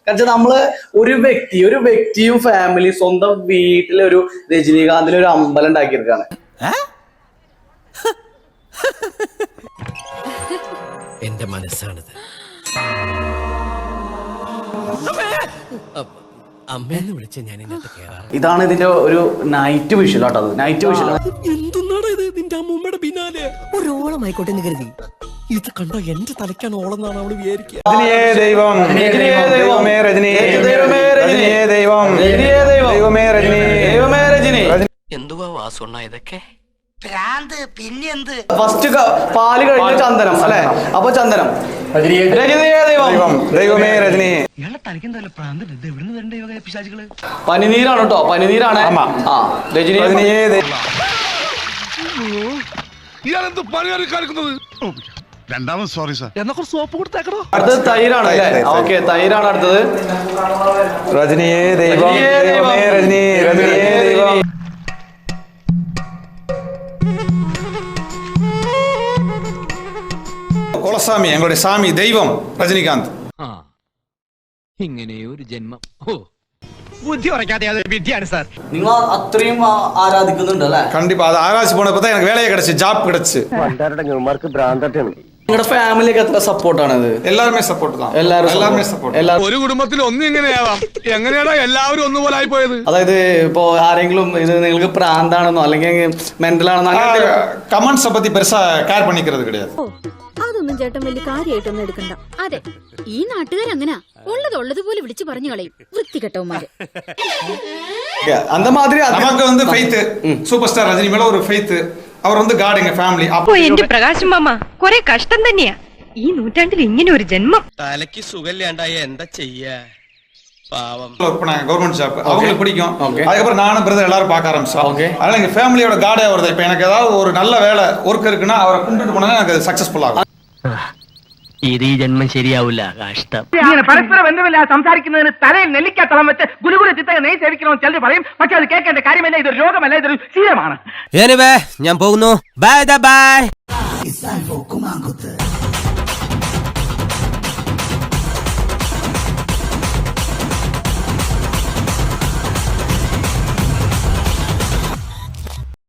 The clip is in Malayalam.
കാരണം നമ്മള് ഒരു വ്യക്തിയും ഫാമിലി സ്വന്തം വീട്ടിലൊരു രജനീകാന്തിന് ഒരു അമ്പലം ഉണ്ടാക്കിയിരിക്കാണ്. എന്റെ മനസ്സാണിത്. അമ്മയെന്ന് വിളിച്ച ഞാൻ ഇതിനകത്ത് കേറാറ്. ഇതാണ് ഇതിന്റെ ഒരു നൈറ്റ് വിഷ്വൽ കേട്ടോ. നൈറ്റ് വിഷ്വൽ എന്തുന്നാണ് ഇത്? നിന്റെ അമ്മൂമ്മയുടെ പിന്നാലെ ഒരോളമായിക്കോട്ടെ എന്ന് കരുതി. ഇത് കണ്ടോ എന്റെ തലയ്ക്കാണ് ഓളെന്നാണ് അവള് വിചാരിക്കുക. എന്തുവാ വാസുണ്ണ ഇതൊക്കെ? ഫസ്റ്റ് പാല് കഴിഞ്ഞ ചന്ദനം അല്ലെ? അപ്പൊ ചന്ദനം പനിനീരാണ് കേട്ടോ. പനിനീരാണ്. രണ്ടാമത് സോറി സാർ. സോപ്പ് കൊടുത്തേക്കണോ? അടുത്തത് തൈരാണ് അല്ലേ? ഓക്കെ, തൈരാണ് അടുത്തത്. രജനിയേ ദൈവം, രജനി രജനിയേ ദൈവം. കുളസ്വാമി, ഞങ്ങളുടെ സ്വാമി ദൈവം രജനികാന്ത്. ഇങ്ങനെ ഒരു ജന്മം. ബുദ്ധി ഉറക്കാതെ അതൊരു വിദ്യയാണ് സാർ. നിങ്ങൾ അത്രയും ആരാധിക്കുന്നുണ്ട് അല്ലെ? കണ്ടിപ്പാ അത് ആകാശ് പോണപ്പോ എനിക്ക് വേലയെ കിടച്ച്, ജാബ് കിടച്ച്. നിങ്ങളുടെ ഫാമിലിക്ക് എത്ര സപ്പോർട്ടാണ് ഇത്? എല്ലാരുമേ സപ്പോർട്ട് தான். എല്ലാരുമേ സപ്പോർട്ട്. ഒരു കുടുംബത്തിൽ ഒന്നും ഇങ്ങനെയാവാം. എങ്ങനെയാടാ എല്ലാവരും ഒന്നുപോലെ ആയി പോയത്? അതായത് ഇപ്പോ ആരെങ്കിലും ഇത് നിങ്ങൾക്ക് പ്രാന്താണെന്നോ അല്ലെങ്കിൽ മെന്റൽ ആണെന്നോ അങ്ങനെ കമന്റ്സ് പറ്റി പെരുസാ കെയർ പണിക്കുന്നത് കിടயாது. അതൊന്നും ചേട്ടൻ വലിയ കാര്യമായിട്ടൊന്നും എടുക്കണ്ട. അതെ, ഈ നാട്ടുകാരങ്ങനാ. ഉള്ളതുപോലെ വിളിച്ചു പറഞ്ഞു കളയും വൃത്തികെട്ടവന്മാര്. அந்த மாதிரி நமக்கு வந்து ஃபெய்த் சூப்பர் ஸ்டார் ரஜினி மேல ஒரு ஃபெய்த். அவர் வந்து காட் எங்க ஃபேமிலி. அப்போ എന്റെ പ്രകാശം മാമ കുറെ കഷ്ടം തന്നെയാ. ഈ നൂറ്റാണ്ടിൽ ഇങ്ങനെ ഒരു ജന്മം. തലയ്ക്ക് സുഖമില്ലാണ്ടായ എന്താ ചെയ്യാ? பாவம். கவர்மெண்ட் ஜாப் அவங்களுக்கு பிடிக்கும். அதுக்கப்புறம் நானும் பிரதர் எல்லாரும் பார்க்க ஆரம்பிச்சோம். அதனால எங்க ஃபேமிலியோட காடே வருது. இப்போ எனக்கு ஏதாவது ஒரு நல்ல வேலை ஒர்க் இருக்குன்னா அவரை கும்பிட்டு போனா எனக்கு சக்சஸ்ஃபுல் ஆகும். ഇത് ഈ ജന്മം ശരിയാവില്ല. കഷ്ടം. ഇങ്ങനെ പരസ്പരം ബന്ധമില്ലാതെ സംസാരിക്കുന്നതിന് തലയിൽ നെല്ലിക്കാ തളം വെച്ച് ഗുരുഗുരു ചിത്തക നെയ് സേവിക്കണമെന്ന് ചിലർ പറയും. പക്ഷെ അത് കേൾക്കേണ്ട കാര്യമല്ല. ഇതൊരു രോഗമല്ല, ഇതൊരു ശീലമാണ്. ഞാൻ പോകുന്നു. Bye bye.